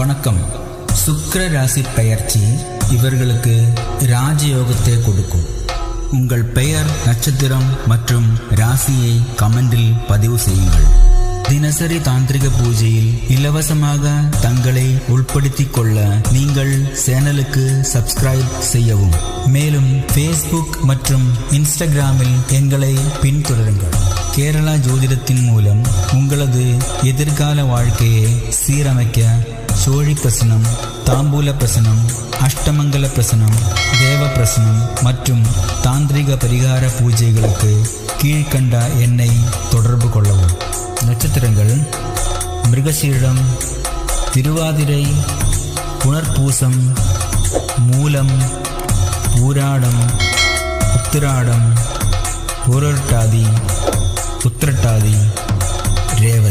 வணக்கம். சுக்கிர ராசி பெயர்ச்சி இவர்களுக்கு ராஜயோகத்தை கொடுக்கும். உங்கள் பெயர், நட்சத்திரம் மற்றும் ராசியை கமெண்டில் பதிவு செய்யுங்கள். தினசரி தாந்திரிக பூஜையில் இலவசமாக தங்களை உள்படுத்திக் கொள்ள நீங்கள் சேனலுக்கு சப்ஸ்கிரைப் செய்யவும். மேலும் ஃபேஸ்புக் மற்றும் இன்ஸ்டாகிராமில் எங்களை பின்தொடருங்கள். கேரளா ஜோதிடத்தின் மூலம் உங்களது எதிர்கால வாழ்க்கையை சீரமைக்க சோழி பிரசனம், தாம்பூல பிரசனம், அஷ்டமங்கல பிரசனம், தேவ பிரசனம் மற்றும் தாந்திரிக பரிகார பூஜைகளுக்கு கீழ்கண்ட எண்ணை தொடர்பு கொள்ளவும். நட்சத்திரங்கள்: மிருகசீரிடம், திருவாதிரை, புனர்பூசம், மூலம், பூராடம், உத்திராடம், பூரட்டாதி, உத்திரட்டாதி, ரேவதி.